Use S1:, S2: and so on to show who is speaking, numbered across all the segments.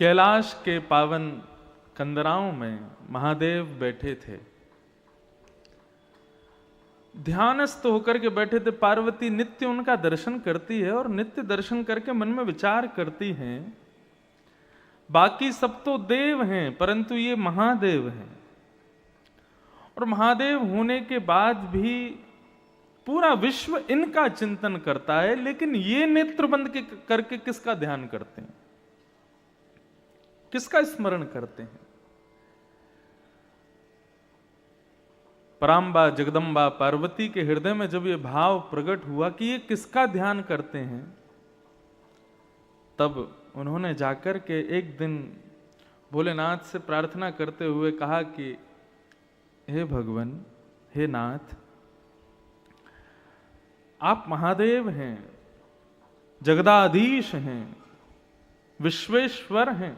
S1: कैलाश के पावन कंदराओं में महादेव बैठे थे, ध्यानस्थ होकर के बैठे थे। पार्वती नित्य उनका दर्शन करती है और नित्य दर्शन करके मन में विचार करती हैं, बाकी सब तो देव हैं परंतु ये महादेव हैं, और महादेव होने के बाद भी पूरा विश्व इनका चिंतन करता है, लेकिन ये नेत्र बंद करके किसका ध्यान करते हैं, किसका स्मरण करते हैं। पराम्बा जगदम्बा पार्वती के हृदय में जब ये भाव प्रकट हुआ कि ये किसका ध्यान करते हैं, तब उन्होंने जाकर के एक दिन भोलेनाथ से प्रार्थना करते हुए कहा कि हे भगवान, हे नाथ, आप महादेव हैं, जगदाधीश हैं, विश्वेश्वर हैं,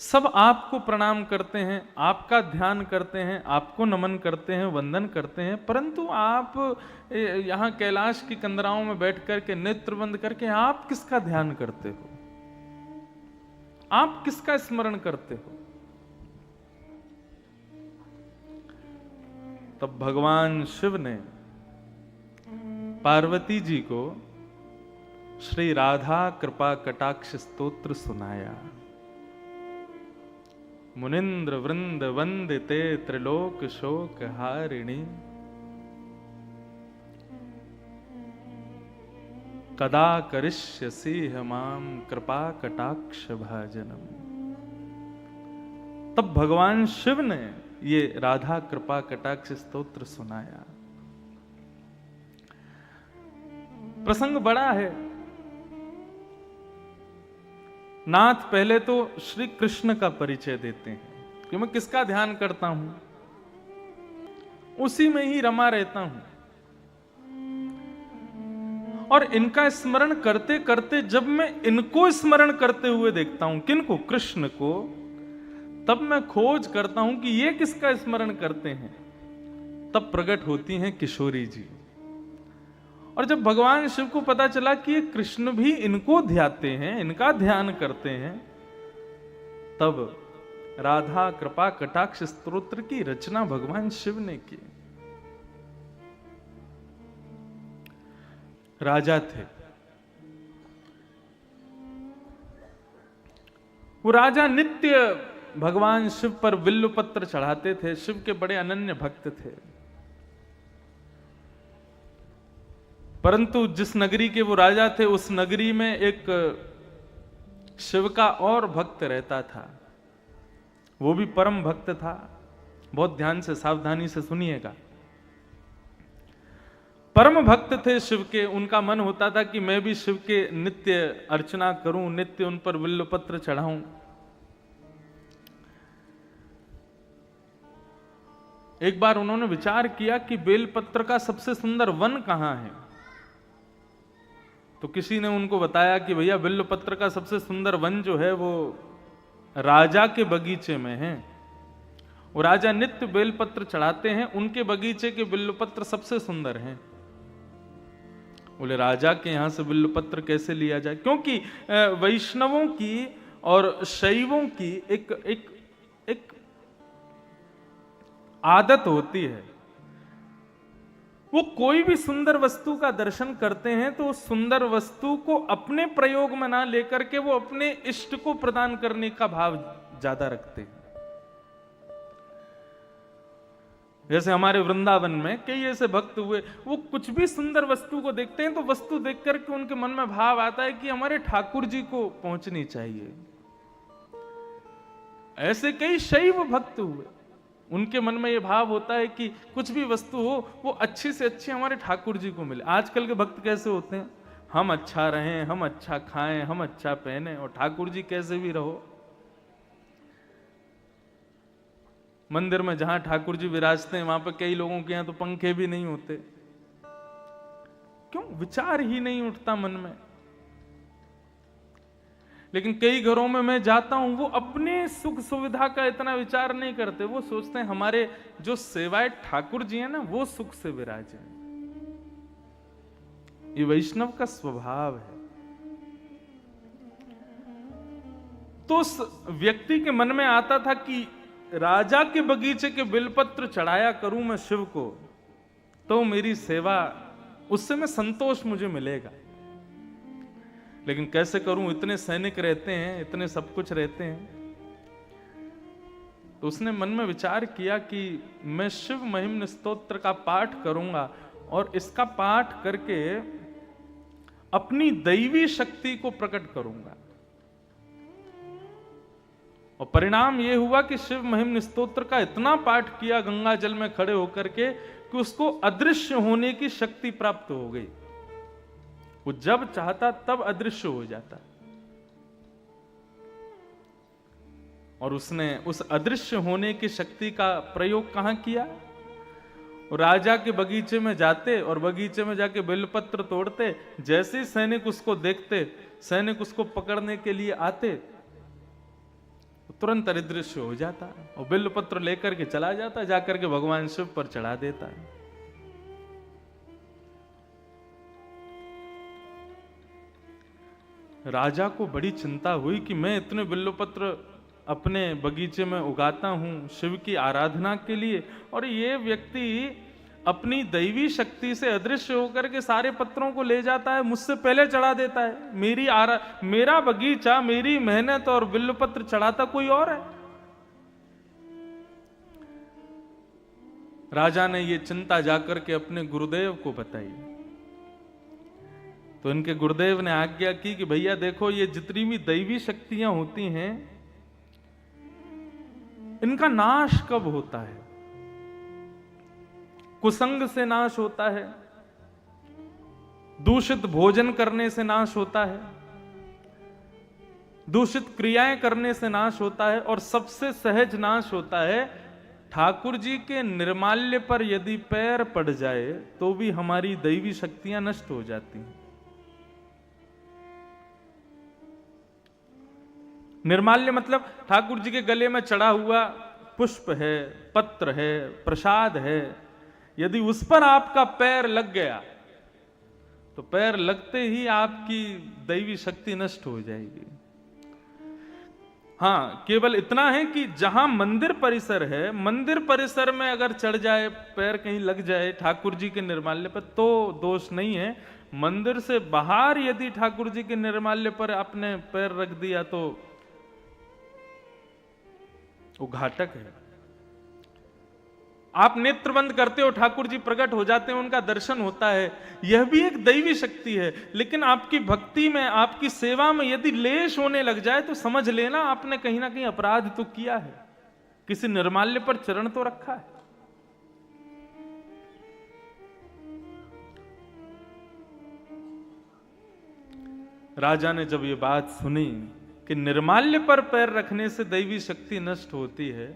S1: सब आपको प्रणाम करते हैं, आपका ध्यान करते हैं, आपको नमन करते हैं, वंदन करते हैं, परंतु आप यहां कैलाश की कंदराओं में बैठ करके नेत्र बंद करके आप किसका ध्यान करते हो, आप किसका स्मरण करते हो। तब भगवान शिव ने पार्वती जी को श्री राधा कृपा कटाक्ष स्तोत्र सुनाया। मुनिंद्र वृंद वंदिते त्रिलोक शोक हारिणी, कदा करिष्यसि माम कृपा कटाक्ष भाजनम। तब भगवान शिव ने ये राधा कृपा कटाक्ष स्तोत्र सुनाया। प्रसंग बड़ा है। नाथ पहले तो श्री कृष्ण का परिचय देते हैं कि मैं किसका ध्यान करता हूं, उसी में ही रमा रहता हूं, और इनका स्मरण करते करते जब मैं इनको स्मरण करते हुए देखता हूं, किनको, कृष्ण को, तब मैं खोज करता हूं कि ये किसका स्मरण करते हैं। तब प्रकट होती हैं किशोरी जी। और जब भगवान शिव को पता चला कि ये कृष्ण भी इनको ध्याते हैं, इनका ध्यान करते हैं, तब राधा कृपा कटाक्ष स्तोत्र की रचना भगवान शिव ने की। राजा थे, वो राजा नित्य भगवान शिव पर बिल्व पत्र चढ़ाते थे, शिव के बड़े अनन्य भक्त थे। परंतु जिस नगरी के वो राजा थे, उस नगरी में एक शिव का और भक्त रहता था, वो भी परम भक्त था। बहुत ध्यान से सावधानी से सुनिएगा। परम भक्त थे शिव के, उनका मन होता था कि मैं भी शिव के नित्य अर्चना करूं, नित्य उन पर बिल्व पत्र चढ़ाऊं। एक बार उन्होंने विचार किया कि बेलपत्र का सबसे सुंदर वन कहां है। तो किसी ने उनको बताया कि भैया बिल्वपत्र का सबसे सुंदर वन जो है वो राजा के बगीचे में है। वो राजा नित्य बेलपत्र चढ़ाते हैं, उनके बगीचे के बिल्वपत्र सबसे सुंदर हैं। बोले राजा के यहां से बिल्वपत्र कैसे लिया जाए, क्योंकि वैष्णवों की और शैवों की एक आदत होती है, वो कोई भी सुंदर वस्तु का दर्शन करते हैं तो उस सुंदर वस्तु को अपने प्रयोग में ना लेकर के वो अपने इष्ट को प्रदान करने का भाव ज्यादा रखते हैं। जैसे हमारे वृंदावन में कई ऐसे भक्त हुए, वो कुछ भी सुंदर वस्तु को देखते हैं तो वस्तु देख करके उनके मन में भाव आता है कि हमारे ठाकुर जी को पहुंचनी चाहिए। ऐसे कई शैव भक्त हुए, उनके मन में यह भाव होता है कि कुछ भी वस्तु हो वो अच्छी से अच्छी हमारे ठाकुर जी को मिले। आजकल के भक्त कैसे होते हैं, हम अच्छा रहें, हम अच्छा खाएं, हम अच्छा पहने, और ठाकुर जी कैसे भी रहो। मंदिर में जहां ठाकुर जी विराजते हैं वहां पर कई लोगों के यहां तो पंखे भी नहीं होते। क्यों? विचार ही नहीं उठता मन में। लेकिन कई घरों में मैं जाता हूं, वो अपने सुख सुविधा का इतना विचार नहीं करते, वो सोचते हैं हमारे जो सेवाए ठाकुर जी हैं ना वो सुख से विराजे। ये वैष्णव का स्वभाव है। तो उस व्यक्ति के मन में आता था कि राजा के बगीचे के बिलपत्र चढ़ाया करूं मैं शिव को, तो मेरी सेवा, उससे मैं संतोष मुझे मिलेगा। लेकिन कैसे करूं, इतने सैनिक रहते हैं, इतने सब कुछ रहते हैं। तो उसने मन में विचार किया कि मैं शिव महिम्न स्तोत्र का पाठ करूंगा और इसका पाठ करके अपनी दैवी शक्ति को प्रकट करूंगा। और परिणाम यह हुआ कि शिव महिम्न स्तोत्र का इतना पाठ किया गंगा जल में खड़े होकर के कि उसको अदृश्य होने की शक्ति प्राप्त हो गई। वो जब चाहता तब अदृश्य हो जाता। और उसने उस अदृश्य होने की शक्ति का प्रयोग कहां किया? राजा के बगीचे में जाते और बगीचे में जाके बेलपत्र तोड़ते। जैसे ही सैनिक उसको देखते, सैनिक उसको पकड़ने के लिए आते, तुरंत अदृश्य हो जाता और बेलपत्र लेकर के चला जाता, जाकर के भगवान शिव पर चढ़ा देता है। राजा को बड़ी चिंता हुई कि मैं इतने बिल्वपत्र अपने बगीचे में उगाता हूं शिव की आराधना के लिए, और ये व्यक्ति अपनी दैवी शक्ति से अदृश्य होकर के सारे पत्रों को ले जाता है, मुझसे पहले चढ़ा देता है। मेरा बगीचा, मेरी मेहनत और बिल्वपत्र चढ़ाता कोई और है। राजा ने ये चिंता जाकर के अपने गुरुदेव को बताई। तो इनके गुरुदेव ने आज्ञा की कि भैया देखो, ये जितनी भी दैवी शक्तियां होती हैं, इनका नाश कब होता है? कुसंग से नाश होता है, दूषित भोजन करने से नाश होता है, दूषित क्रियाएं करने से नाश होता है, और सबसे सहज नाश होता है ठाकुर जी के निर्माल्य पर यदि पैर पड़ जाए तो भी हमारी दैवी शक्तियां नष्ट हो जाती हैं। निर्माल्य मतलब ठाकुर जी के गले में चढ़ा हुआ पुष्प है, पत्र है, प्रसाद है, यदि उस पर आपका पैर लग गया तो पैर लगते ही आपकी दैवी शक्ति नष्ट हो जाएगी। हाँ, केवल इतना है कि जहां मंदिर परिसर है, मंदिर परिसर में अगर चढ़ जाए, पैर कहीं लग जाए ठाकुर जी के निर्माल्य पर, तो दोष नहीं है। मंदिर से बाहर यदि ठाकुर जी के निर्माल्य पर आपने पैर रख दिया तो वो घातक है। आप नेत्र बंद करते हो, ठाकुर जी प्रकट हो जाते हैं, उनका दर्शन होता है, यह भी एक दैवी शक्ति है। लेकिन आपकी भक्ति में, आपकी सेवा में यदि लेश होने लग जाए तो समझ लेना आपने कहीं ना कहीं अपराध तो किया है, किसी निर्माल्य पर चरण तो रखा है। राजा ने जब ये बात सुनी कि निर्माल्य पर पैर रखने से दैवी शक्ति नष्ट होती है,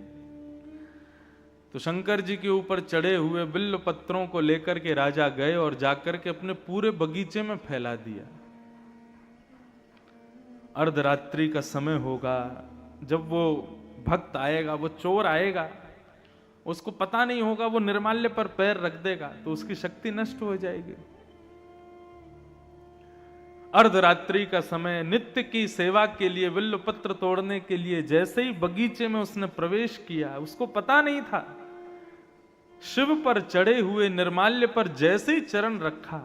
S1: तो शंकर जी के ऊपर चढ़े हुए बिल्व पत्रों को लेकर के राजा गए और जाकर के अपने पूरे बगीचे में फैला दिया। अर्धरात्रि का समय होगा, जब वो भक्त आएगा, वो चोर आएगा, उसको पता नहीं होगा, वो निर्माल्य पर पैर रख देगा तो उसकी शक्ति नष्ट हो जाएगी। अर्धरात्रि का समय, नित्य की सेवा के लिए, बिल्व पत्र तोड़ने के लिए जैसे ही बगीचे में उसने प्रवेश किया, उसको पता नहीं था, शिव पर चढ़े हुए निर्माल्य पर जैसे ही चरण रखा,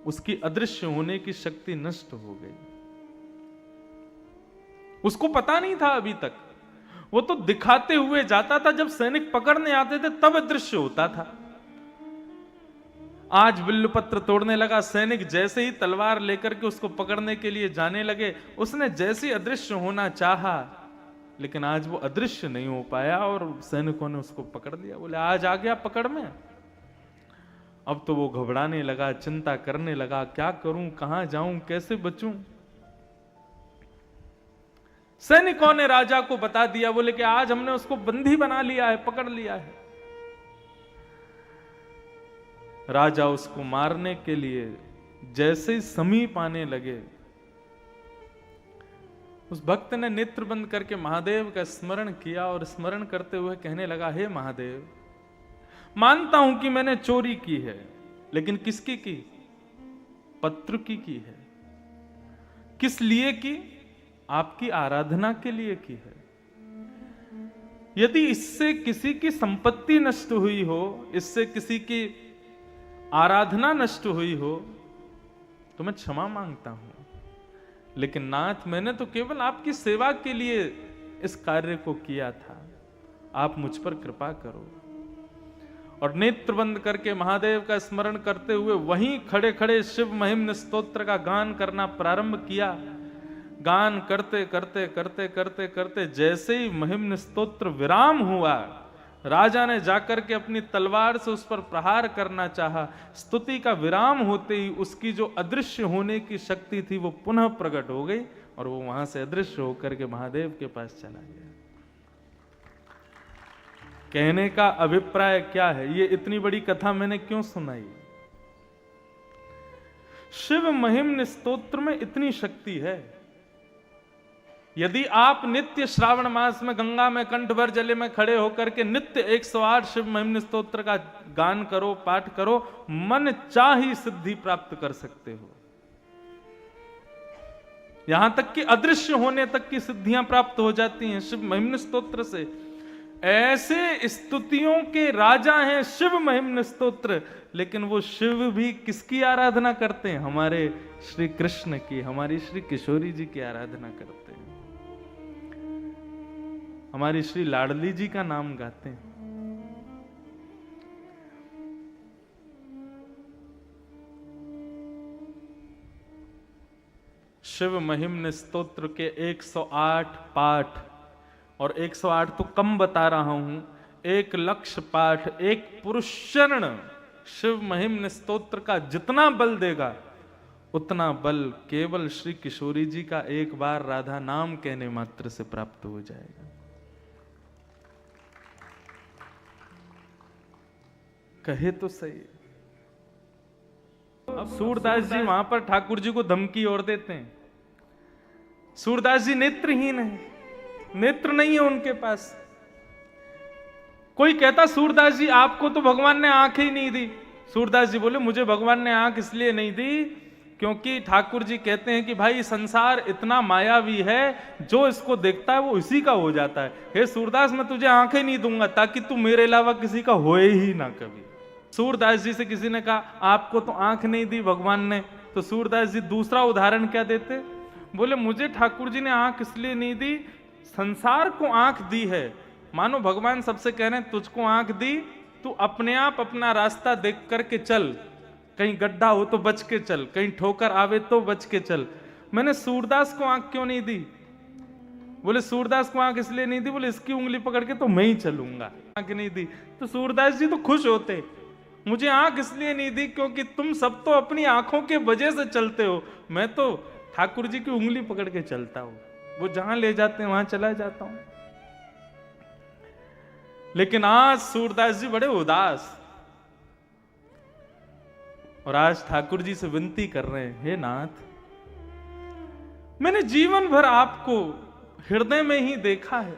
S1: उसकी अदृश्य होने की शक्ति नष्ट हो गई। उसको पता नहीं था अभी तक, वो तो दिखाते हुए जाता था, जब सैनिक पकड़ने आते थे तब अदृश्य होता था। आज बिल्वपत्र तोड़ने लगा, सैनिक जैसे ही तलवार लेकर के उसको पकड़ने के लिए जाने लगे, उसने जैसे ही अदृश्य होना चाहा, लेकिन आज वो अदृश्य नहीं हो पाया और सैनिकों ने उसको पकड़ लिया। बोले आज आ गया पकड़ में। अब तो वो घबराने लगा, चिंता करने लगा, क्या करूं, कहां जाऊं, कैसे बचूं। सैनिकों ने राजा को बता दिया, बोले कि आज हमने उसको बंदी बना लिया है, पकड़ लिया है। राजा उसको मारने के लिए जैसे ही समीप आने लगे, उस भक्त ने नेत्र बंद करके महादेव का स्मरण किया और स्मरण करते हुए कहने लगा, हे महादेव, मानता हूं कि मैंने चोरी की है, लेकिन किसकी की? पत्र की है। किस लिए की? आपकी आराधना के लिए की है। यदि इससे किसी की संपत्ति नष्ट हुई हो, इससे किसी की आराधना नष्ट हुई हो, तो मैं क्षमा मांगता हूं। लेकिन नाथ, मैंने तो केवल आपकी सेवा के लिए इस कार्य को किया था, आप मुझ पर कृपा करो। और नेत्र बंद करके महादेव का स्मरण करते हुए वहीं खड़े खड़े शिव महिम्न स्तोत्र का गान करना प्रारंभ किया। गान करते करते करते करते करते जैसे ही महिम्न स्तोत्र विराम हुआ, राजा ने जाकर के अपनी तलवार से उस पर प्रहार करना चाहा। स्तुति का विराम होते ही उसकी जो अदृश्य होने की शक्ति थी वो पुनः प्रकट हो गई और वो वहां से अदृश्य होकर के महादेव के पास चला गया। कहने का अभिप्राय क्या है? ये इतनी बड़ी कथा मैंने क्यों सुनाई? शिव महिम्न स्तोत्र में इतनी शक्ति है। यदि आप नित्य श्रावण मास में गंगा में कंठ भर जले में खड़े होकर के नित्य 108 शिव महिम्न स्तोत्र का गान करो, पाठ करो, मन चाही सिद्धि प्राप्त कर सकते हो। यहां तक कि अदृश्य होने तक की सिद्धियां प्राप्त हो जाती हैं शिव महिम्न स्तोत्र से। ऐसे स्तुतियों के राजा हैं शिव महिम्न स्तोत्र, लेकिन वो शिव भी किसकी आराधना करते हैं? हमारे श्री कृष्ण की, हमारी श्री किशोरी जी की आराधना करते हैं, हमारी श्री लाडली जी का नाम गाते हैं। शिव महिम्न स्तोत्र के 108 पाठ, और 108 तो कम बता रहा हूं, 1,00,000 पाठ, एक पुरुष चरण शिव महिम्न स्तोत्र का जितना बल देगा, उतना बल केवल श्री किशोरी जी का एक बार राधा नाम कहने मात्र से प्राप्त हो जाएगा। कहे तो सही। अब सूरदास जी वहां पर ठाकुर जी को धमकी और देते हैं। सूरदास जी नेत्रहीन है, नेत्र नहीं है उनके पास। कोई कहता सूरदास जी आपको तो भगवान ने आंख ही नहीं दी। सूरदास जी बोले मुझे भगवान ने आंख इसलिए नहीं दी क्योंकि ठाकुर जी कहते हैं कि भाई संसार इतना मायावी है, जो इसको देखता है वो इसी का हो जाता है। हे सूरदास, मैं तुझे आंखें नहीं दूंगा ताकि तू मेरे अलावा किसी का होए ही ना कभी। सूरदास जी से किसी ने कहा आपको तो आंख नहीं दी भगवान ने, तो सूरदास जी दूसरा उदाहरण क्या देते? बोले मुझे ठाकुर जी ने आंख इसलिए नहीं दी, संसार को आंख दी है। मानो भगवान सबसे कह रहे हैं तुझको आंख दी, तू अपने आप अपना रास्ता देख करके चल, कहीं गड्ढा हो तो बच के चल, कहीं ठोकर आवे तो बच के चल। मैंने सूरदास को आंख क्यों नहीं दी? बोले सूरदास को आंख इसलिए नहीं दी, बोले इसकी उंगली पकड़ के तो मैं ही चलूंगा। आंख नहीं दी तो सूरदास जी तो खुश होते। मुझे आंख इसलिए नहीं दी क्योंकि तुम सब तो अपनी आंखों के वजह से चलते हो, मैं तो ठाकुर जी की उंगली पकड़ के चलता हूं, वो जहां ले जाते हैं वहां चला जाता हूं। लेकिन आज सूरदास जी बड़े उदास, और आज ठाकुर जी से विनती कर रहे हैं, हे नाथ, मैंने जीवन भर आपको हृदय में ही देखा है,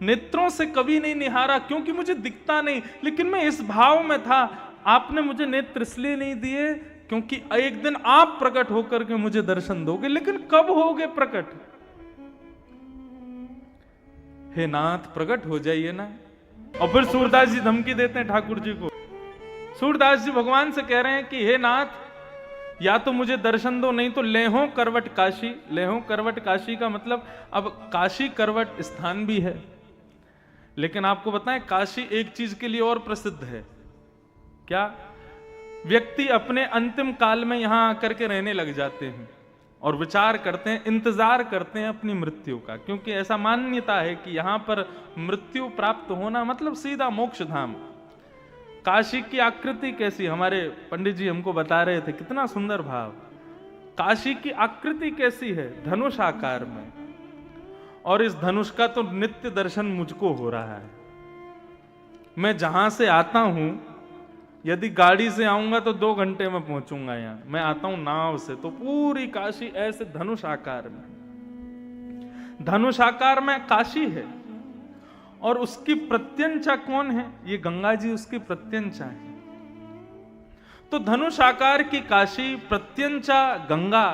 S1: नेत्रों से कभी नहीं निहारा क्योंकि मुझे दिखता नहीं, लेकिन मैं इस भाव में था। आपने मुझे नेत्र इसलिए नहीं दिए क्योंकि एक दिन आप प्रकट होकर के मुझे दर्शन दोगे, लेकिन कब होगे प्रकट? हे नाथ, प्रकट हो जाइए ना। और फिर सूरदास जी धमकी देते हैं ठाकुर जी को। सूरदास जी भगवान से कह रहे हैं कि हे नाथ, या तो मुझे दर्शन दो, नहीं तो लेहो करवट काशी। लेहो करवट काशी का मतलब, अब काशी करवट स्थान भी है, लेकिन आपको बताएं काशी एक चीज के लिए और प्रसिद्ध है। क्या? व्यक्ति अपने अंतिम काल में यहां आकर के रहने लग जाते हैं और विचार करते हैं, इंतजार करते हैं अपनी मृत्यु का, क्योंकि ऐसा मान्यता है कि यहां पर मृत्यु प्राप्त होना मतलब सीधा मोक्ष धाम। काशी की आकृति कैसी, हमारे पंडित जी हमको बता रहे थे, कितना सुंदर भाव। काशी की आकृति कैसी है? धनुष आकार में, और इस धनुष का तो नित्य दर्शन मुझको हो रहा है। मैं जहां से आता हूं, यदि गाड़ी से आऊंगा तो 2 घंटे में पहुंचूंगा यहां। मैं आता हूं नाव से, तो पूरी काशी ऐसे धनुष आकार में, धनुष आकार में काशी है। और उसकी प्रत्यंचा कौन है? ये गंगा जी उसकी प्रत्यंचा है। तो धनुष आकार की काशी, प्रत्यंचा गंगा,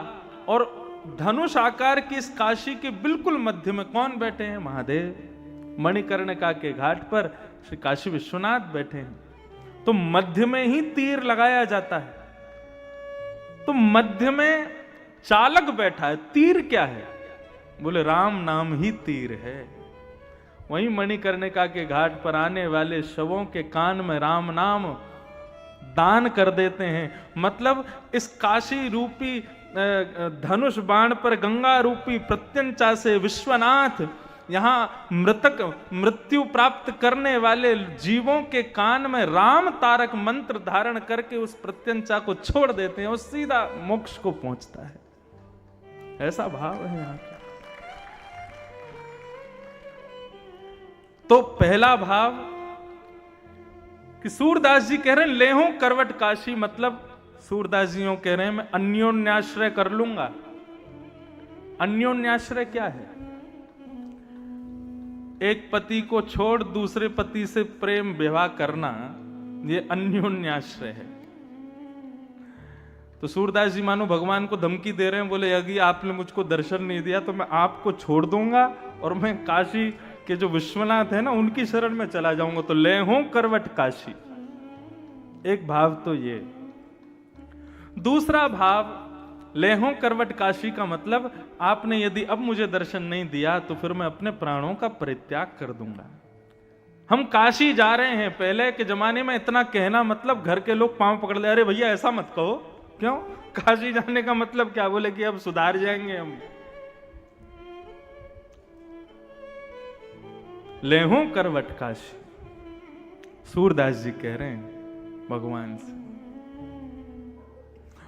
S1: और धनुष आकार की इस काशी के बिल्कुल मध्य में कौन बैठे हैं? महादेव। मणिकर्णिका के घाट पर श्री काशी विश्वनाथ बैठे हैं। तो मध्य में ही तीर लगाया जाता है। तो मध्य में चालक बैठा है। तीर क्या है? बोले राम नाम ही तीर है। वहीं मणिकर्णिका के घाट पर आने वाले शवों के कान में राम नाम दान कर देते हैं। मतलब इस काशी रूपी धनुष बाण पर गंगा रूपी प्रत्यंचा से विश्वनाथ यहां मृत्यु प्राप्त करने वाले जीवों के कान में राम तारक मंत्र धारण करके उस प्रत्यंचा को छोड़ देते हैं और सीधा मोक्ष को पहुंचता है। ऐसा भाव है यहां का। तो पहला भाव कि सूरदास जी कह रहे हैं लेहो करवट काशी, मतलब सूरदास जी कह रहे हैं मैं अन्योन्याश्रय कर लूंगा। अन्योन्याश्रय क्या है? एक पति को छोड़ दूसरे पति से प्रेम विवाह करना, ये अन्योन्याश्रय है। तो सूरदास जी मानो भगवान को धमकी दे रहे हैं, बोले यदि आपने मुझको दर्शन नहीं दिया तो मैं आपको छोड़ दूंगा और मैं काशी के जो विश्वनाथ है ना उनकी शरण में चला जाऊंगा। तो लेहो करवट काशी, एक भाव तो ये। दूसरा भाव लेहो करवट काशी का मतलब आपने यदि अब मुझे दर्शन नहीं दिया तो फिर मैं अपने प्राणों का परित्याग कर दूंगा। हम काशी जा रहे हैं। पहले के जमाने में इतना कहना मतलब घर के लोग पांव पकड़ ले, अरे भैया ऐसा मत कहो। क्यों? काशी जाने का मतलब क्या? बोले कि अब सुधार जाएंगे हम। लेहो करवट काशी, सूरदास जी कह रहे हैं भगवान से।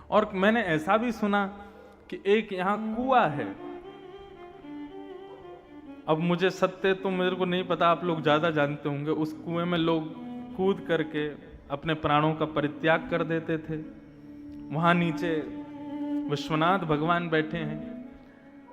S1: और मैंने ऐसा भी सुना कि एक यहां कुआं है। अब मुझे सत्य तो मेरे को नहीं पता, आप लोग ज्यादा जानते होंगे। उस कुएं में लोग कूद करके अपने प्राणों का परित्याग कर देते थे। वहां नीचे विश्वनाथ भगवान बैठे हैं।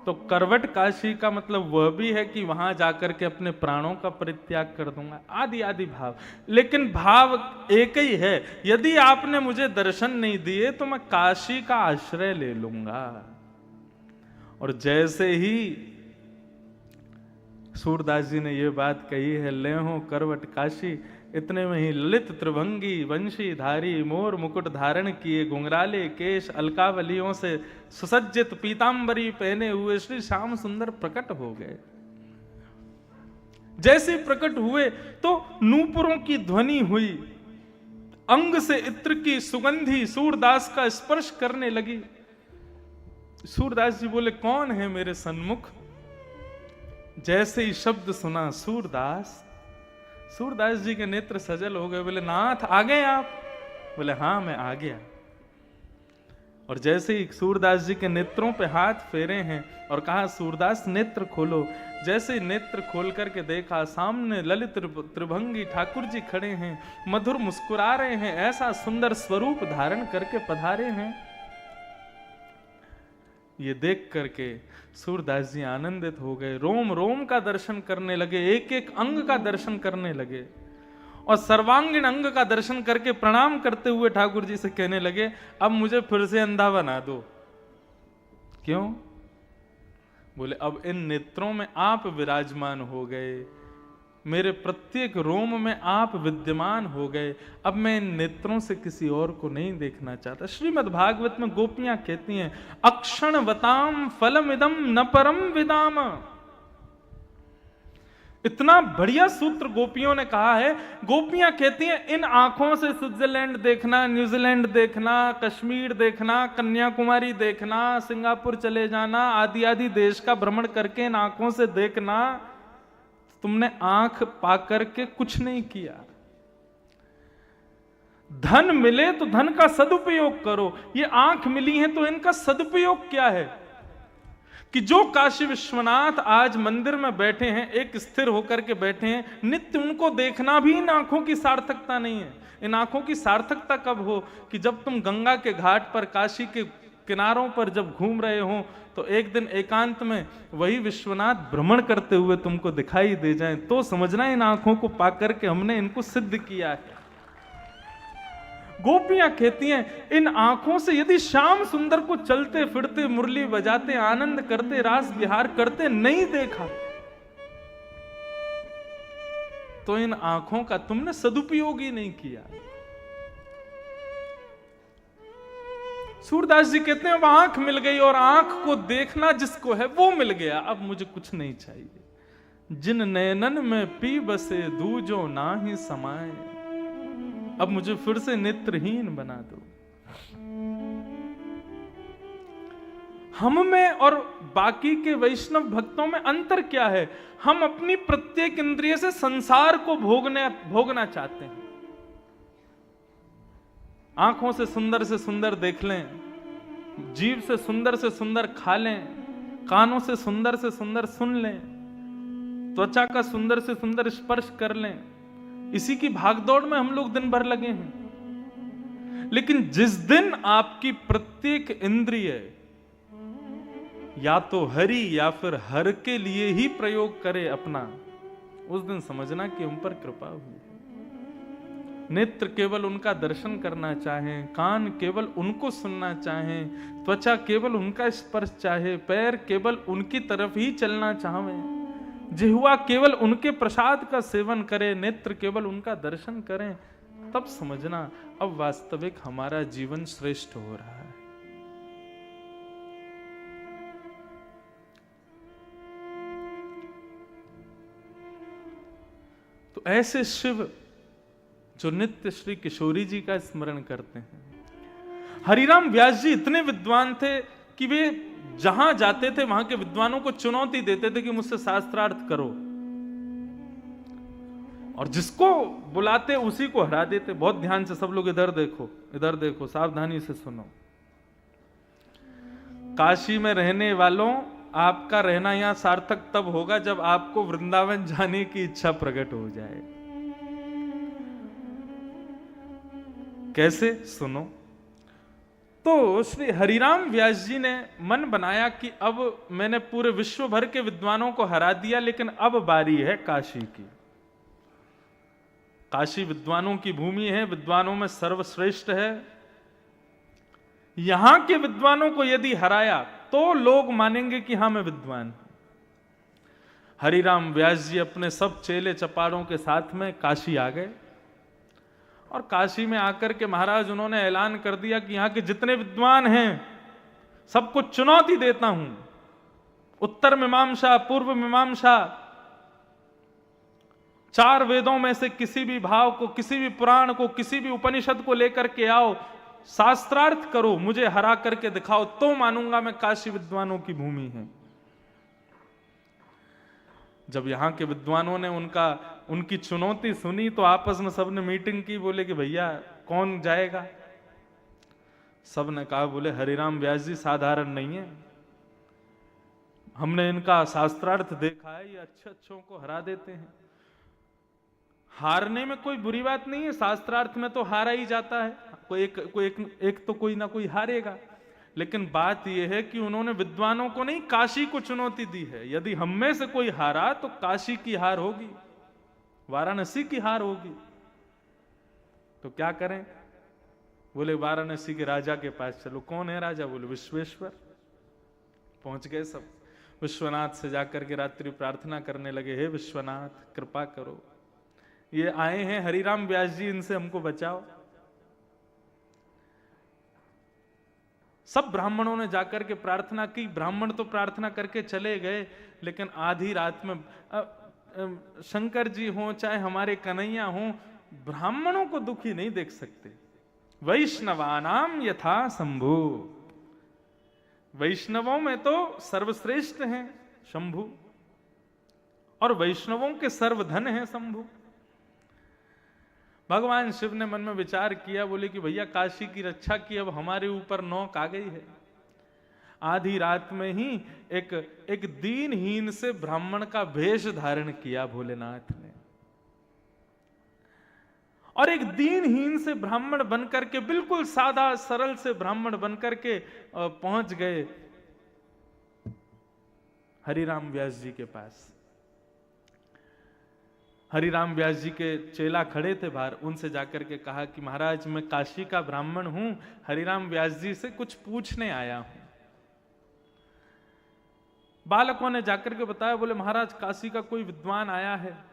S1: तो करवट काशी का मतलब वह भी है कि वहां जाकर के अपने प्राणों का परित्याग कर दूंगा, आदि आदि भाव। लेकिन भाव एक ही है, यदि आपने मुझे दर्शन नहीं दिए तो मैं काशी का आश्रय ले लूंगा। और जैसे ही सूरदास जी ने यह बात कही है, लेहो करवट काशी, इतने में ही ललित त्रिभंगी वंशी धारी मोर मुकुट धारण किए घुंघराले केश अलकावलियों से सुसज्जित पीतांबरी पहने हुए श्री श्याम सुंदर प्रकट हो गए। जैसे प्रकट हुए तो नूपुरों की ध्वनि हुई, अंग से इत्र की सुगंधी सूरदास का स्पर्श करने लगी। सूरदास जी बोले कौन है मेरे सन्मुख? जैसे ही शब्द सुना सूरदास, सूरदास जी के नेत्र सजल हो गए। बोले नाथ आ गए आप? बोले हाँ मैं आ गया। और जैसे ही सूरदास जी के नेत्रों पे हाथ फेरे हैं और कहा सूरदास नेत्र खोलो। जैसे ही नेत्र खोल करके देखा, सामने ललित त्रिभंगी ठाकुर जी खड़े हैं, मधुर मुस्कुरा रहे हैं, ऐसा सुंदर स्वरूप धारण करके पधारे हैं। ये देख करके सूरदास जी आनंदित हो गए, रोम रोम का दर्शन करने लगे, एक एक अंग का दर्शन करने लगे और सर्वांगीण अंग का दर्शन करके प्रणाम करते हुए ठाकुर जी से कहने लगे अब मुझे फिर से अंधा बना दो। क्यों? बोले अब इन नेत्रों में आप विराजमान हो गए, मेरे प्रत्येक रोम में आप विद्यमान हो गए, अब मैं इन नेत्रों से किसी और को नहीं देखना चाहता। श्रीमद् भागवत में गोपियां कहती हैं अक्षण वताम फलमिदम न परम विदाम। इतना बढ़िया सूत्र गोपियों ने कहा है। गोपियां कहती हैं इन आंखों से स्विट्जरलैंड देखना, न्यूजीलैंड देखना, कश्मीर देखना, कन्याकुमारी देखना, सिंगापुर चले जाना, आदि आदि देश का भ्रमण करके इन आंखों से देखना, तुमने आंख पाकर के कुछ नहीं किया। धन मिले तो धन का सदुपयोग करो। ये आंख मिली है तो इनका सदुपयोग क्या है कि जो काशी विश्वनाथ आज मंदिर में बैठे हैं, एक स्थिर होकर के बैठे हैं, नित्य उनको देखना भी इन आंखों की सार्थकता नहीं है। इन आंखों की सार्थकता कब हो कि जब तुम गंगा के घाट पर, काशी के किनारों पर जब घूम रहे हो तो एक दिन एकांत में वही विश्वनाथ भ्रमण करते हुए तुमको दिखाई दे जाए, तो समझना इन आंखों को पाकर के हमने इनको सिद्ध किया है। गोपियां कहती हैं, इन आंखों से यदि श्याम सुंदर को चलते फिरते, मुरली बजाते, आनंद करते, रास विहार करते नहीं देखा, तो इन आंखों का तुमने सदुपयोग ही नहीं किया। सूरदास जी कहते हैं, अब आंख मिल गई और आंख को देखना जिसको है वो मिल गया, अब मुझे कुछ नहीं चाहिए। जिन नयनन में पी बसे दूजो ना ही समाए, अब मुझे फिर से नेत्रहीन बना दो। हम में और बाकी के वैष्णव भक्तों में अंतर क्या है? हम अपनी प्रत्येक इंद्रिय से संसार को भोगना चाहते हैं। आंखों से सुंदर देख लें, जीभ से सुंदर खा लें, कानों से सुंदर सुन लें, त्वचा का सुंदर से सुंदर स्पर्श कर लें। इसी की भागदौड़ में हम लोग दिन भर लगे हैं। लेकिन जिस दिन आपकी प्रत्येक इंद्रिय या तो हरि या फिर हर के लिए ही प्रयोग करे अपना, उस दिन समझना कि उन पर कृपा हुई है। नेत्र केवल उनका दर्शन करना चाहें, कान केवल उनको सुनना चाहें, त्वचा केवल उनका स्पर्श चाहे, पैर केवल उनकी तरफ ही चलना चाहें, जिह्वा केवल उनके प्रसाद का सेवन करे, नेत्र केवल उनका दर्शन करें, तब समझना अब वास्तविक हमारा जीवन श्रेष्ठ हो रहा है। तो ऐसे शिव जो नित्य श्री किशोरी जी का स्मरण करते हैं। हरिराम व्यास जी इतने विद्वान थे कि वे जहां जाते थे वहां के विद्वानों को चुनौती देते थे कि मुझसे शास्त्रार्थ करो, और जिसको बुलाते उसी को हरा देते। बहुत ध्यान से सब लोग इधर देखो, सावधानी से सुनो। काशी में रहने वालों, आपका रहना यहां सार्थक तब होगा जब आपको वृंदावन जाने की इच्छा प्रकट हो जाए। कैसे? सुनो। तो श्री हरिराम व्यास जी ने मन बनाया कि अब मैंने पूरे विश्व भर के विद्वानों को हरा दिया, लेकिन अब बारी है काशी की। काशी विद्वानों की भूमि है, विद्वानों में सर्वश्रेष्ठ है। यहां के विद्वानों को यदि हराया तो लोग मानेंगे कि हां मैं विद्वान। हरिराम व्यास जी अपने सब चेले चपाड़ों के साथ में काशी आ गए, और काशी में आकर के महाराज उन्होंने ऐलान कर दिया कि यहां के जितने विद्वान हैं सबको चुनौती देता हूं। उत्तर मीमांसा, पूर्व मीमांसा, 4 वेदों में से किसी भी भाव को, किसी भी पुराण को, किसी भी उपनिषद को लेकर के आओ, शास्त्रार्थ करो, मुझे हरा करके दिखाओ, तो मानूंगा मैं काशी विद्वानों की भूमि है। जब यहां के विद्वानों ने उनकी चुनौती सुनी तो आपस में सबने मीटिंग की, बोले कि भैया कौन जाएगा? सबने कहा, बोले हरिराम व्यास जी साधारण नहीं है, हमने इनका शास्त्रार्थ देखा है, ये अच्छों को हरा देते हैं। हारने में कोई बुरी बात नहीं है, शास्त्रार्थ में तो हारा ही जाता है, एक तो कोई ना कोई हारेगा। लेकिन बात यह है कि उन्होंने विद्वानों को नहीं, काशी को चुनौती दी है। यदि हम में से कोई हारा तो काशी की हार होगी, वाराणसी की हार होगी। तो क्या करें? बोले वाराणसी के राजा के पास चलो। कौन है राजा? बोले विश्वेश्वर। पहुंच गए सब, विश्वनाथ से जाकर के रात्रि प्रार्थना करने लगे, हे विश्वनाथ कृपा करो, ये आए हैं हरिराम व्यास जी, इनसे हमको बचाओ। सब ब्राह्मणों ने जाकर के प्रार्थना की। ब्राह्मण तो प्रार्थना करके चले गए, लेकिन आधी रात में शंकर जी हों चाहे हमारे कन्हैया हों, ब्राह्मणों को दुखी नहीं देख सकते। वैष्णवानाम यथा शंभु, वैष्णवों में तो सर्वश्रेष्ठ हैं शंभु, और वैष्णवों के सर्वधन हैं शंभु। भगवान शिव ने मन में विचार किया, बोले कि भैया काशी की रक्षा की, अब हमारे ऊपर नौक आ गई है। आधी रात में ही एक दीनहीन से ब्राह्मण का वेश धारण किया भोलेनाथ ने, और एक दीनहीन से ब्राह्मण बनकर के, बिल्कुल सादा सरल से ब्राह्मण बनकर के पहुंच गए हरिराम व्यास जी के पास। हरिराम व्यास जी के चेला खड़े थे बाहर, उनसे जाकर के कहा कि महाराज मैं काशी का ब्राह्मण हूं, हरिराम व्यास जी से कुछ पूछने आया हूं। बालकों ने जाकर के बताया, बोले महाराज काशी का कोई विद्वान आया है,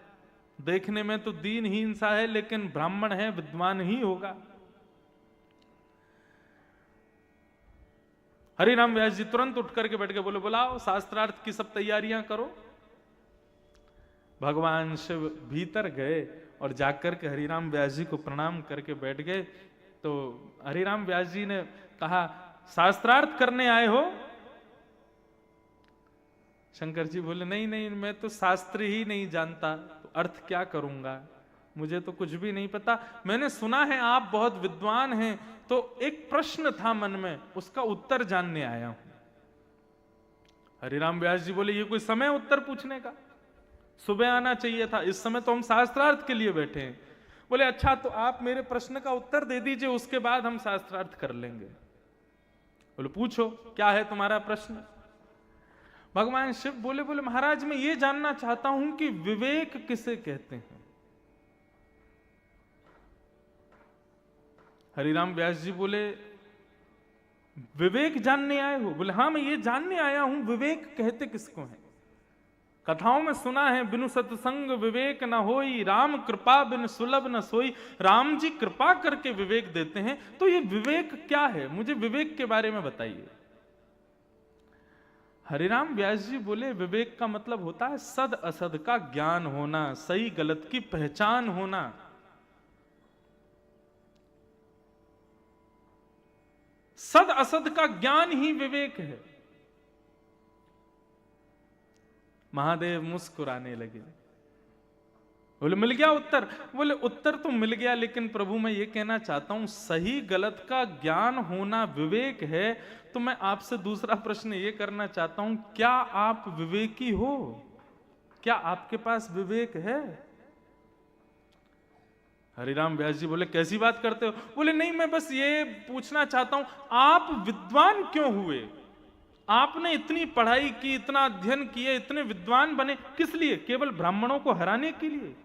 S1: देखने में तो दीनहीन सा है लेकिन ब्राह्मण है, विद्वान ही होगा। हरिराम व्यास जी तुरंत उठ करके बैठ के बोले, बुलाओ, शास्त्रार्थ की सब तैयारियां करो। भगवान शिव भीतर गए और जाकर के हरिराम व्यास जी को प्रणाम करके बैठ गए। तो हरिराम व्यास जी ने कहा, शास्त्रार्थ करने आए हो? शंकर जी बोले, नहीं नहीं, मैं तो शास्त्र ही नहीं जानता, तो अर्थ क्या करूंगा, मुझे तो कुछ भी नहीं पता। मैंने सुना है आप बहुत विद्वान हैं, तो एक प्रश्न था मन में, उसका उत्तर जानने आया हूं। हरिराम व्यास जी बोले, ये कोई समय उत्तर पूछने का? सुबह आना चाहिए था, इस समय तो हम शास्त्रार्थ के लिए बैठे हैं। बोले अच्छा, तो आप मेरे प्रश्न का उत्तर दे दीजिए, उसके बाद हम शास्त्रार्थ कर लेंगे। बोले पूछो, क्या है तुम्हारा प्रश्न? भगवान शिव बोले, महाराज मैं ये जानना चाहता हूं कि विवेक किसे कहते हैं? हरिराम व्यास जी बोले, विवेक जानने आए हो? बोले हाँ, मैं ये जानने आया हूं विवेक कहते किसको हैं। कथाओं में सुना है, बिनु सत्संग विवेक न होई, राम कृपा बिन सुलभ न सोई। राम जी कृपा करके विवेक देते हैं, तो ये विवेक क्या है, मुझे विवेक के बारे में बताइए। हरिराम व्यास जी बोले, विवेक का मतलब होता है सद असद का ज्ञान होना, सही गलत की पहचान होना। सद असद का ज्ञान ही विवेक है। महादेव मुस्कुराने लगे, बोले मिल गया उत्तर? बोले उत्तर तो मिल गया, लेकिन प्रभु मैं ये कहना चाहता हूं सही गलत का ज्ञान होना विवेक है, तो मैं आपसे दूसरा प्रश्न ये करना चाहता हूं, क्या आप विवेकी हो? क्या आपके पास विवेक है? हरिराम व्यास जी बोले, कैसी बात करते हो? बोले नहीं, मैं बस ये पूछना चाहता हूं, आप विद्वान क्यों हुए? आपने इतनी पढ़ाई की, इतना अध्ययन किए, इतने विद्वान बने, किस लिए? केवल ब्राह्मणों को हराने के लिए?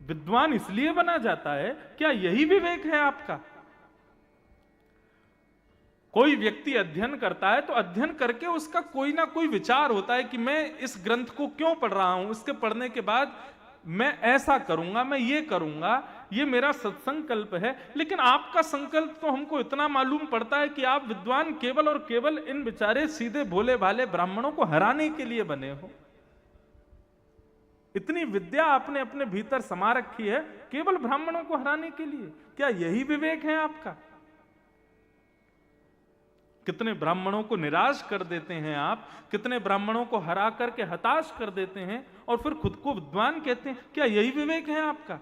S1: विद्वान इसलिए बना जाता है? क्या यही विवेक है आपका? कोई व्यक्ति अध्ययन करता है तो अध्ययन करके उसका कोई ना कोई विचार होता है कि मैं इस ग्रंथ को क्यों पढ़ रहा हूं, इसके पढ़ने के बाद मैं ऐसा करूंगा, मैं ये करूंगा, ये मेरा सत्संकल्प है। लेकिन आपका संकल्प तो हमको इतना मालूम पड़ता है कि आप विद्वान केवल और केवल इन बेचारे सीधे भोले भाले ब्राह्मणों को हराने के लिए बने हो। इतनी विद्या आपने अपने भीतर समा रखी है केवल ब्राह्मणों को हराने के लिए। क्या यही विवेक है आपका? कितने ब्राह्मणों को निराश कर देते हैं आप, कितने ब्राह्मणों को हरा करके हताश कर देते हैं और फिर खुद को विद्वान कहते हैं। क्या यही विवेक है आपका?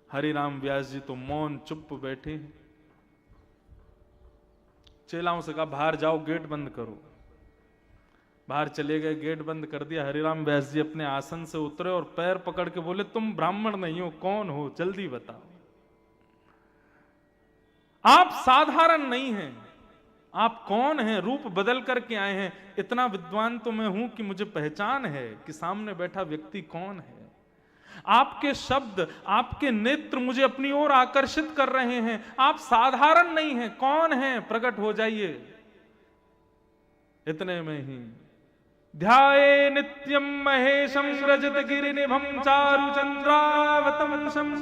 S1: हरिराम व्यास जी तो मौन चुप बैठे हैं। चेलाओं से कहा बाहर जाओ, गेट बंद करो। बाहर चले गए, गेट बंद कर दिया। हरिराम व्यास जी अपने आसन से उतरे और पैर पकड़ के बोले, तुम ब्राह्मण नहीं हो, कौन हो, जल्दी बताओ। आप साधारण नहीं हैं, आप कौन हैं? रूप बदल करके आए हैं। इतना विद्वान तो मैं हूं कि मुझे पहचान है कि सामने बैठा व्यक्ति कौन है। आपके शब्द, आपके नेत्र मुझे अपनी ओर आकर्षित कर रहे हैं। आप साधारण नहीं हैं, कौन हैं? प्रकट हो जाइए। इतने में ही ध्याये नित्यम महेशम रजत गिरिनिभं चारु चंद्रावतंसम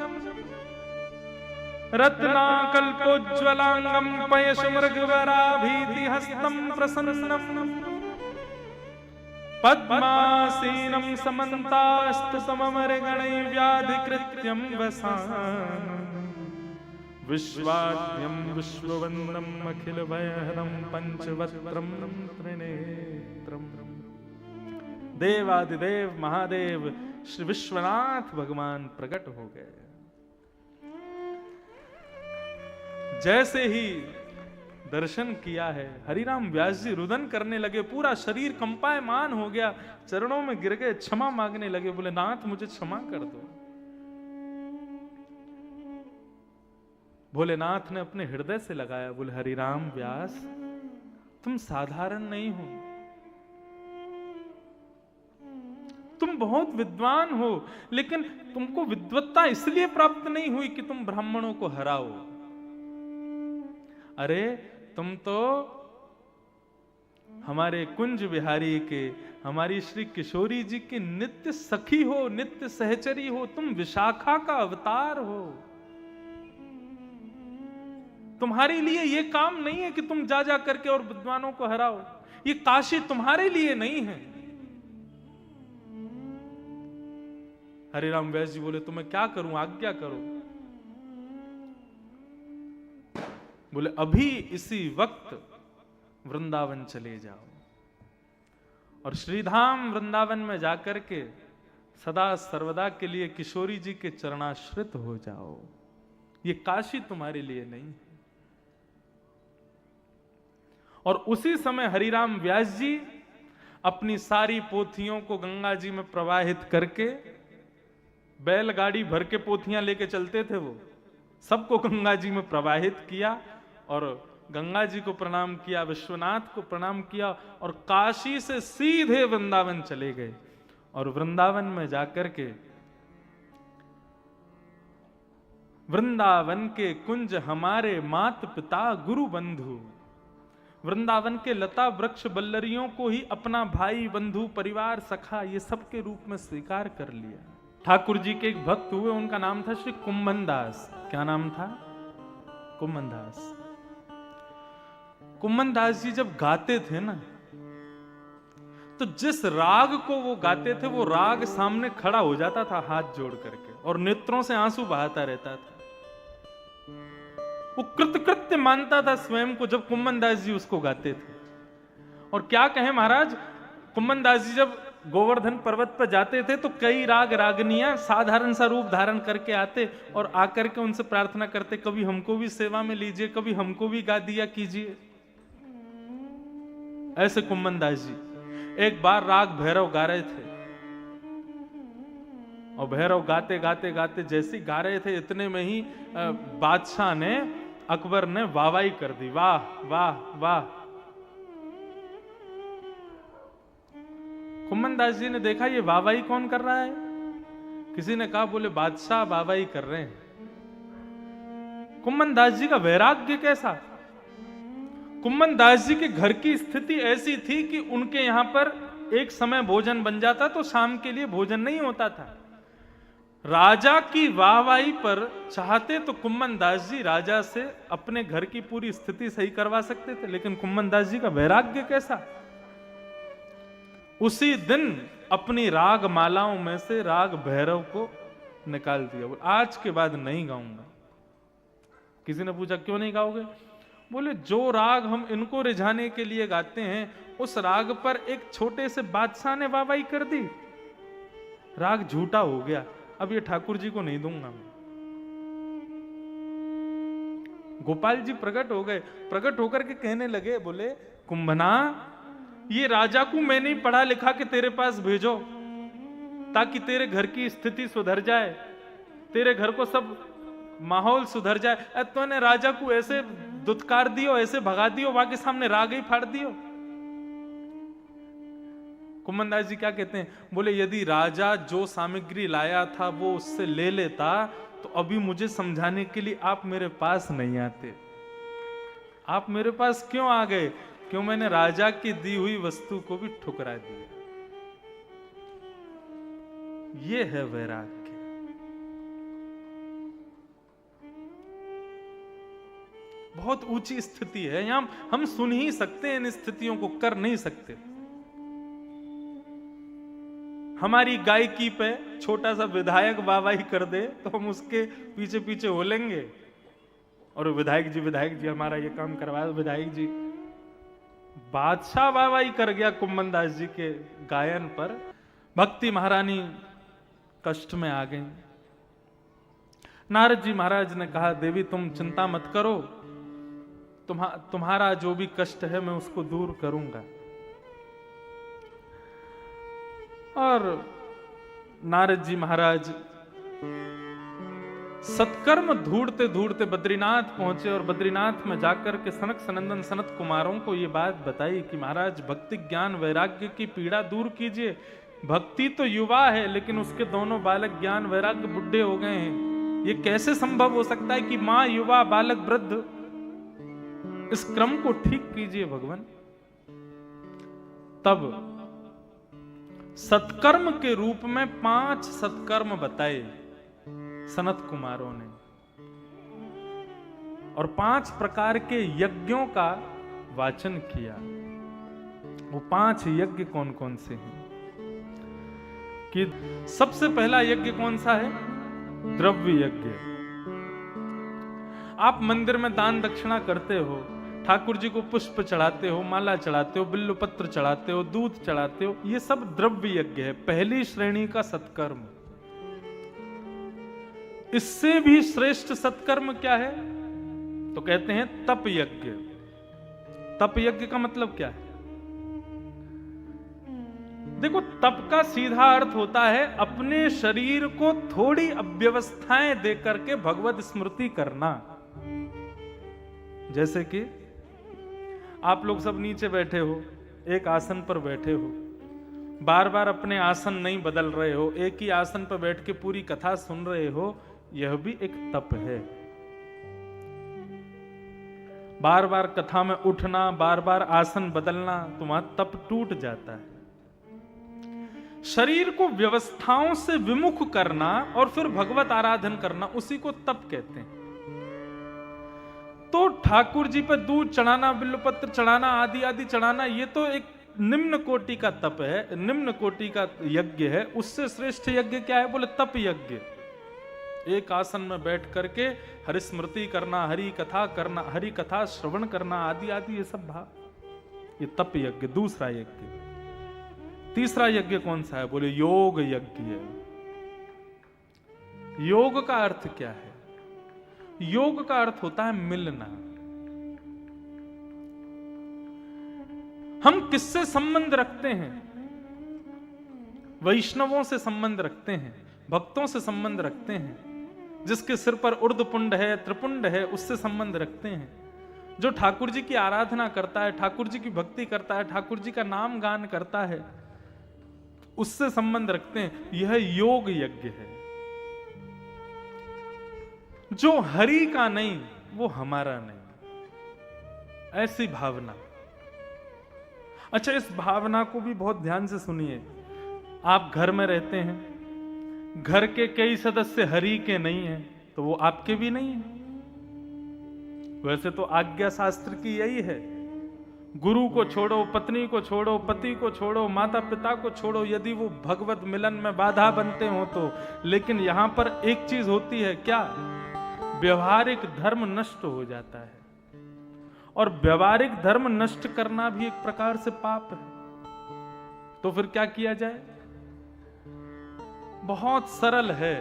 S1: रत्नाकल्पोज्ज्वलांगं पयश मृगवराभीति हस्तं प्रसन्नम् पद्मासीनं समन्तास्तुतममरगणैर्व्याधिकृत्यं वसानं विश्वाद्यं विश्ववन्दनम् अखिलभयहरं पंचवक्त्रं त्रिनेत्रम्। देवादिदेव महादेव श्री विश्वनाथ भगवान प्रकट हो गए। जैसे ही दर्शन किया है, हरिराम व्यास जी रुदन करने लगे, पूरा शरीर कंपायमान हो गया, चरणों में गिर गए, क्षमा मांगने लगे। बोले नाथ मुझे क्षमा कर दो। भोलेनाथ ने अपने हृदय से लगाया, बोले हरिराम व्यास तुम साधारण नहीं हो, तुम तुम बहुत विद्वान हो, लेकिन तुमको विद्वत्ता इसलिए प्राप्त नहीं हुई कि तुम ब्राह्मणों को हराओ। अरे तुम तो हमारे कुंज बिहारी के, हमारी श्री किशोरी जी के नित्य सखी हो, नित्य सहचरी हो, तुम विशाखा का अवतार हो। तुम्हारे लिए ये काम नहीं है कि तुम जा जा करके और विद्वानों को हराओ। ये काशी तुम्हारे लिए नहीं है। हरिराम व्यास जी बोले तो मैं क्या करूं, आज्ञा करो। बोले अभी इसी वक्त वृंदावन चले जाओ और श्रीधाम वृंदावन में जाकर के सदा सर्वदा के लिए किशोरी जी के चरणाश्रित हो जाओ। ये काशी तुम्हारे लिए नहीं है। और उसी समय हरिराम व्यास जी अपनी सारी पोथियों को गंगा जी में प्रवाहित करके, बैलगाड़ी भर के पोथियां लेके चलते थे वो, सबको गंगा जी में प्रवाहित किया और गंगा जी को प्रणाम किया, विश्वनाथ को प्रणाम किया और काशी से सीधे वृंदावन चले गए। और वृंदावन में जाकर के वृंदावन के कुंज हमारे मात पिता गुरु बंधु, वृंदावन के लता वृक्ष बल्लरियों को ही अपना भाई बंधु परिवार सखा ये सब के रूप में स्वीकार कर लिया। ठाकुर जी के एक भक्त हुए, उनका नाम था श्री कुंभन दास। क्या नाम था? कुंभन दास। कुंभन दास जी जब गाते थे ना, तो जिस राग को वो गाते थे वो राग सामने खड़ा हो जाता था हाथ जोड़ करके और नेत्रों से आंसू बहाता रहता था। वो कृतकृत्य मानता था स्वयं को जब कुंभन दास जी उसको गाते थे। और क्या कहें महाराज, कुंभन दास जी जब गोवर्धन पर्वत पर जाते थे तो कई राग रागनियां साधारण सा रूप धारण करके आते और आकर के उनसे प्रार्थना करते, कभी हमको भी सेवा में लीजिए, कभी हमको भी गा दिया कीजिए। ऐसे कुंभन दास जी एक बार राग भैरव गा रहे थे और भैरव गाते गाते गाते जैसे गा रहे थे, इतने में ही बादशाह ने, अकबर ने वाहवाही कर दी, वाह वाह वाह। कुंभन दास जी ने देखा ये वाहवाही कौन कर रहा है। किसी ने कहा, बोले बादशाह वाहवाही कर रहे हैं। कुंभन दास जी का वैराग्य कैसा। कुंभन दास जी के घर की स्थिति ऐसी थी कि उनके यहां पर एक समय भोजन बन जाता तो शाम के लिए भोजन नहीं होता था। राजा की वाहवाही पर चाहते तो कुंभन दास जी राजा से अपने घर की पूरी स्थिति सही करवा सकते थे, लेकिन कुंभन दास जी का वैराग्य कैसा। उसी दिन अपनी राग मालाओं में से राग भैरव को निकाल दिया। आज के बाद नहीं गाऊंगा। किसी ने पूछा क्यों नहीं गाओगे? बोले जो राग हम इनको रिझाने के लिए गाते हैं उस राग पर एक छोटे से बादशाह ने वाहवाही कर दी, राग झूठा हो गया। अब ये ठाकुर जी को नहीं दूंगा मैं। गोपाल जी प्रकट हो गए, प्रकट होकर के कहने लगे, बोले कुंभना, ये राजा को मैं नहीं पढ़ा लिखा के तेरे पास भेजो ताकि तेरे घर की स्थिति सुधर जाए, तेरे घर को सब माहौल सुधर जाए। तूने राजा को ऐसे दुत्कार दियो, ऐसे भगा दियो, वहां के सामने राग ही फाड़ दियो। कुंभन दास जी क्या कहते हैं? बोले यदि राजा जो सामग्री लाया था वो उससे ले लेता तो अभी मुझे समझाने के लिए आप मेरे पास नहीं आते। आप मेरे पास क्यों आ गए? क्यों मैंने राजा की दी हुई वस्तु को भी ठुकरा दिया। ये है वैराग्य। बहुत ऊंची स्थिति है, यहां हम सुन ही सकते हैं, इन स्थितियों को कर नहीं सकते। हमारी गायकी पे छोटा सा विधायक वाहवाही कर दे तो हम उसके पीछे पीछे होलेंगे और विधायक जी हमारा ये काम करवा दो, विधायक जी। बादशाह वाहवाही कर गया कुंभन दास जी के गायन पर। भक्ति महारानी कष्ट में आ गई। नारद जी महाराज ने कहा, देवी तुम चिंता मत करो, तुम्हारा जो भी कष्ट है मैं उसको दूर करूंगा। और नारद जी महाराज सत्कर्म ढूंढते ढूंढते बद्रीनाथ पहुंचे और बद्रीनाथ में जाकर के सनक सनंदन सनत कुमारों को ये बात बताई कि महाराज भक्ति ज्ञान वैराग्य की पीड़ा दूर कीजिए, भक्ति तो युवा है, लेकिन उसके दोनों बालक ज्ञान वैराग्य बुढ़े हो गए हैं। ये कैसे संभव हो सकता है कि मां युवा बालक वृद्ध? इस क्रम को ठीक कीजिए भगवान। तब सत्कर्म के रूप में 5 सत्कर्म बताए सनत कुमारों ने, और 5 प्रकार के यज्ञों का वाचन किया। वो 5 यज्ञ कौन कौन से हैं? कि सबसे पहला यज्ञ कौन सा है? द्रव्य यज्ञ। आप मंदिर में दान दक्षिणा करते हो, ठाकुर जी को पुष्प चढ़ाते हो, माला चढ़ाते हो, बिल्व पत्र चढ़ाते हो, दूध चढ़ाते हो, ये सब द्रव्य यज्ञ है, पहली श्रेणी का सत्कर्म। इससे भी श्रेष्ठ सत्कर्म क्या है? तो कहते हैं तप यज्ञ। तप यज्ञ का मतलब क्या है? देखो, तप का सीधा अर्थ होता है अपने शरीर को थोड़ी अव्यवस्थाएं देकर के भगवत स्मृति करना। जैसे कि आप लोग सब नीचे बैठे हो, एक आसन पर बैठे हो, बार बार अपने आसन नहीं बदल रहे हो, एक ही आसन पर बैठ के पूरी कथा सुन रहे हो, यह भी एक तप है। बार बार कथा में उठना, बार बार आसन बदलना, तुम्हारा तप टूट जाता है। शरीर को व्यवस्थाओं से विमुख करना और फिर भगवत आराधन करना, उसी को तप कहते हैं। तो ठाकुर जी पर दूध चढ़ाना, बिल्वपत्र चढ़ाना, आदि आदि चढ़ाना, ये तो एक निम्न कोटि का तप है, निम्न कोटि का यज्ञ है। उससे श्रेष्ठ यज्ञ क्या है? बोले तप यज्ञ। एक आसन में बैठ करके हरि स्मृति करना, हरि कथा करना, हरि कथा श्रवण करना, आदि आदि ये सब भाव, ये तप यज्ञ। दूसरा यज्ञ। तीसरा यज्ञ कौन सा है? बोले योग यज्ञ है। योग का अर्थ क्या है? योग का अर्थ होता है मिलना। हम किससे संबंध रखते हैं? वैष्णवों से संबंध रखते हैं, भक्तों से संबंध रखते हैं, जिसके सिर पर उर्ध्वपुंड है, त्रिपुंड है, उससे संबंध रखते हैं। जो ठाकुर जी की आराधना करता है, ठाकुर जी की भक्ति करता है, ठाकुर जी का नाम गान करता है, उससे संबंध रखते हैं। यह योग यज्ञ है। जो हरि का नहीं, वो हमारा नहीं, ऐसी भावना। अच्छा, इस भावना को भी बहुत ध्यान से सुनिए। आप घर में रहते हैं, घर के कई सदस्य हरि के नहीं हैं, तो वो आपके भी नहीं हैं। वैसे तो आज्ञा शास्त्र की यही है, गुरु को छोड़ो, पत्नी को छोड़ो, पति को छोड़ो, माता पिता को छोड़ो, यदि वो भगवत मिलन में बाधा बनते हो तो। लेकिन यहां पर एक चीज होती है, क्या? व्यवहारिक धर्म नष्ट हो जाता है, और व्यवहारिक धर्म नष्ट करना भी एक प्रकार से पाप है। तो फिर क्या किया जाए? बहुत सरल है,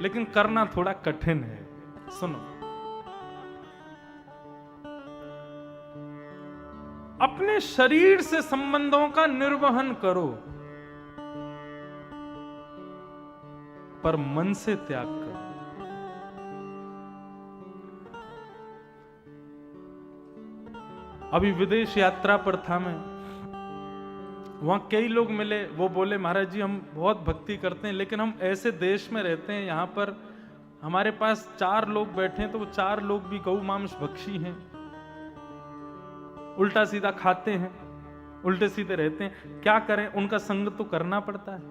S1: लेकिन करना थोड़ा कठिन है। सुनो, अपने शरीर से संबंधों का निर्वहन करो, पर मन से त्याग करो। अभी विदेश यात्रा पर था मैं, वहां कई लोग मिले, वो बोले महाराज जी हम बहुत भक्ति करते हैं, लेकिन हम ऐसे देश में रहते हैं, यहां पर हमारे पास 4 लोग बैठे हैं, तो वो 4 लोग भी गौ मांस भक्षी हैं, उल्टा सीधा खाते हैं, उल्टे सीधे रहते हैं, क्या करें? उनका संग तो करना पड़ता है।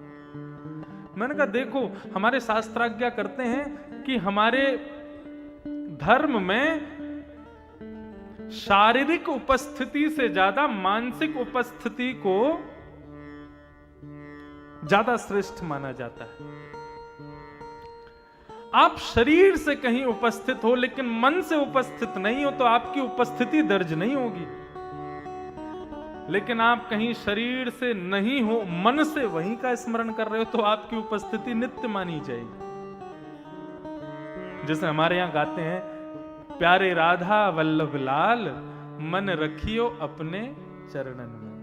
S1: मैंने कहा देखो, हमारे शास्त्राज्ञा करते हैं कि हमारे धर्म में शारीरिक उपस्थिति से ज्यादा मानसिक उपस्थिति को ज्यादा श्रेष्ठ माना जाता है। आप शरीर से कहीं उपस्थित हो, लेकिन मन से उपस्थित नहीं हो, तो आपकी उपस्थिति दर्ज नहीं होगी। लेकिन आप कहीं शरीर से नहीं हो, मन से वहीं का स्मरण कर रहे हो, तो आपकी उपस्थिति नित्य मानी जाएगी। जैसे हमारे यहां गाते हैं, प्यारे राधा वल्लभ लाल, मन रखियो अपने चरणन में।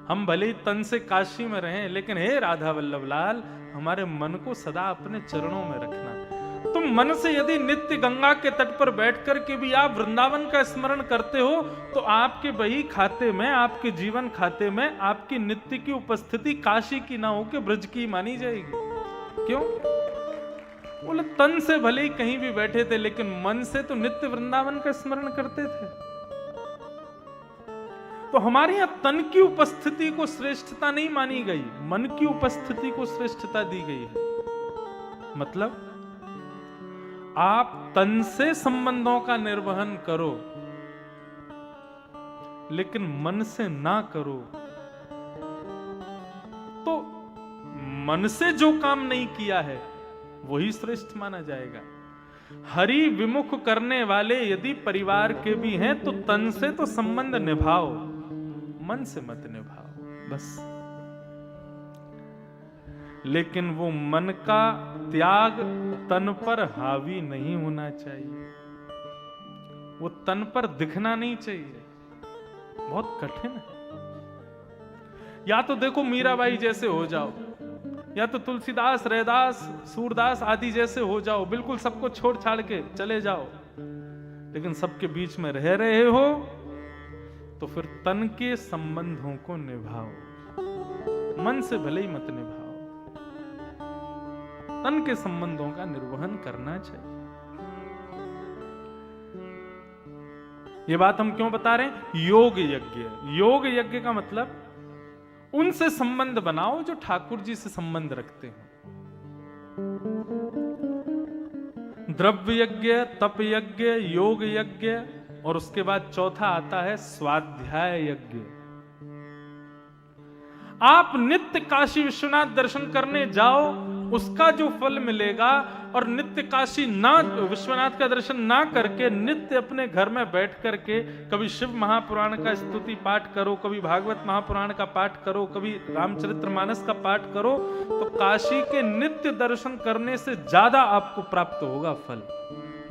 S1: हम भले ही तन से काशी में रहें, लेकिन हे राधा वल्लभ लाल, हमारे मन को सदा अपने चरणों में रखना। तुम मन से यदि नित्य गंगा के तट पर बैठकर के भी आप वृंदावन का स्मरण करते हो तो आपके बही खाते में, आपके जीवन खाते में आपकी नित्य की उपस्थिति काशी की ना हो के ब्रज की मानी जाएगी। क्यों? बोले तन से भले ही कहीं भी बैठे थे लेकिन मन से तो नित्य वृंदावन का स्मरण करते थे। तो हमारे यहां तन की उपस्थिति को श्रेष्ठता नहीं मानी गई, मन की उपस्थिति को श्रेष्ठता दी गई है। मतलब आप तन से संबंधों का निर्वहन करो लेकिन मन से ना करो, तो मन से जो काम नहीं किया है वही श्रेष्ठ माना जाएगा। हरि विमुख करने वाले यदि परिवार के भी हैं तो तन से तो संबंध निभाओ, मन से मत निभाओ बस। लेकिन वो मन का त्याग तन पर हावी नहीं होना चाहिए, वो तन पर दिखना नहीं चाहिए। बहुत कठिन है। या तो देखो मीराबाई जैसे हो जाओ, या तो तुलसीदास, रैदास, सूरदास आदि जैसे हो जाओ, बिल्कुल सबको छोड़ छाड़ के चले जाओ। लेकिन सबके बीच में रह रहे हो तो फिर तन के संबंधों को निभाओ, मन से भले ही मत निभाओ। तन के संबंधों का निर्वहन करना चाहिए। ये बात हम क्यों बता रहे हैं? योग यज्ञ, योग यज्ञ का मतलब उनसे संबंध बनाओ जो ठाकुर जी से संबंध रखते हो। द्रव्य यज्ञ, तप यज्ञ, योग यज्ञ, और उसके बाद चौथा आता है स्वाध्याय यज्ञ। आप नित्य काशी विश्वनाथ दर्शन करने जाओ, उसका जो फल मिलेगा, और नित्य काशी ना विश्वनाथ का दर्शन ना करके नित्य अपने घर में बैठ करके कभी शिव महापुराण का स्तुति पाठ करो, कभी भागवत महापुराण का पाठ करो, कभी रामचरितमानस का पाठ करो, तो काशी के नित्य दर्शन करने से ज्यादा आपको प्राप्त होगा फल,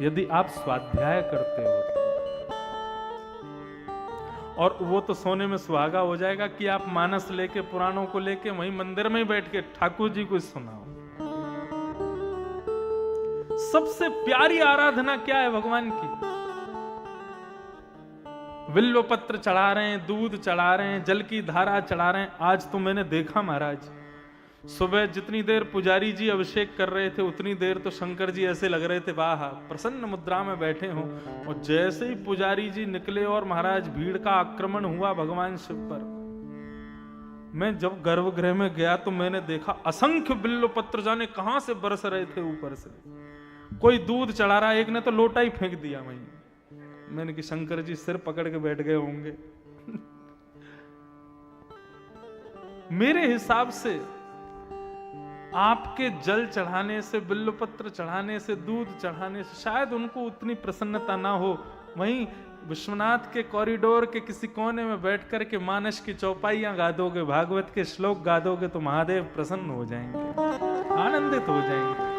S1: यदि आप स्वाध्याय करते हो। और वो तो सोने में सुहागा हो जाएगा कि आप मानस लेके, पुराणों को लेके वहीं मंदिर में ही बैठ के ठाकुर जी को सुनाओ। सबसे प्यारी आराधना क्या है भगवान की? बिल्व पत्र चढ़ा रहे हैं, दूध चढ़ा रहे हैं, जल की धारा चढ़ा रहे हैं। आज तो मैंने देखा महाराज, सुबह जितनी देर पुजारी जी अभिषेक कर रहे थे उतनी देर तो शंकर जी ऐसे लग रहे थे वाह प्रसन्न मुद्रा में बैठे हों, और जैसे ही पुजारी जी निकले और महाराज भीड़ का आक्रमण हुआ भगवान शिव पर। मैं जब गर्भगृह में गया तो मैंने देखा असंख्य बिल्व पत्र जाने कहां से बरस रहे थे ऊपर से। कोई दूध चढ़ा रहा, एक ने तो लोटा ही फेंक दिया वहीं। मैंने कि शंकर जी सिर पकड़ के बैठ गए होंगे। मेरे हिसाब से आपके जल चढ़ाने से, बिल्व पत्र चढ़ाने से, दूध चढ़ाने से शायद उनको उतनी प्रसन्नता ना हो। वहीं विश्वनाथ के कॉरिडोर के किसी कोने में बैठ कर के मानस की चौपाइयां गा दोगे, भागवत के श्लोक गा दोगे तो महादेव प्रसन्न हो जाएंगे, आनंदित हो जाएंगे।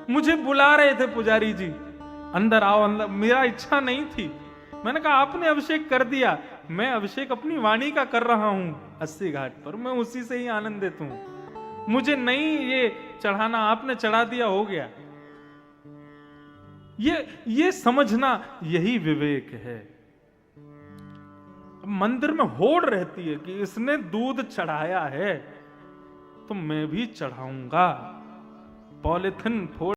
S1: मुझे बुला रहे थे पुजारी जी, अंदर आओ अंदर। मेरा इच्छा नहीं थी, मैंने कहा आपने अभिषेक कर दिया, मैं अभिषेक अपनी वाणी का कर रहा हूं 80 घाट पर, मैं उसी से ही आनंदित हूं। मुझे नहीं ये चढ़ाना, आपने चढ़ा दिया हो गया। ये समझना यही विवेक है। मंदिर में होड़ रहती है कि इसने दूध चढ़ाया है तो मैं भी चढ़ाऊंगा। पॉलिथिन फोड़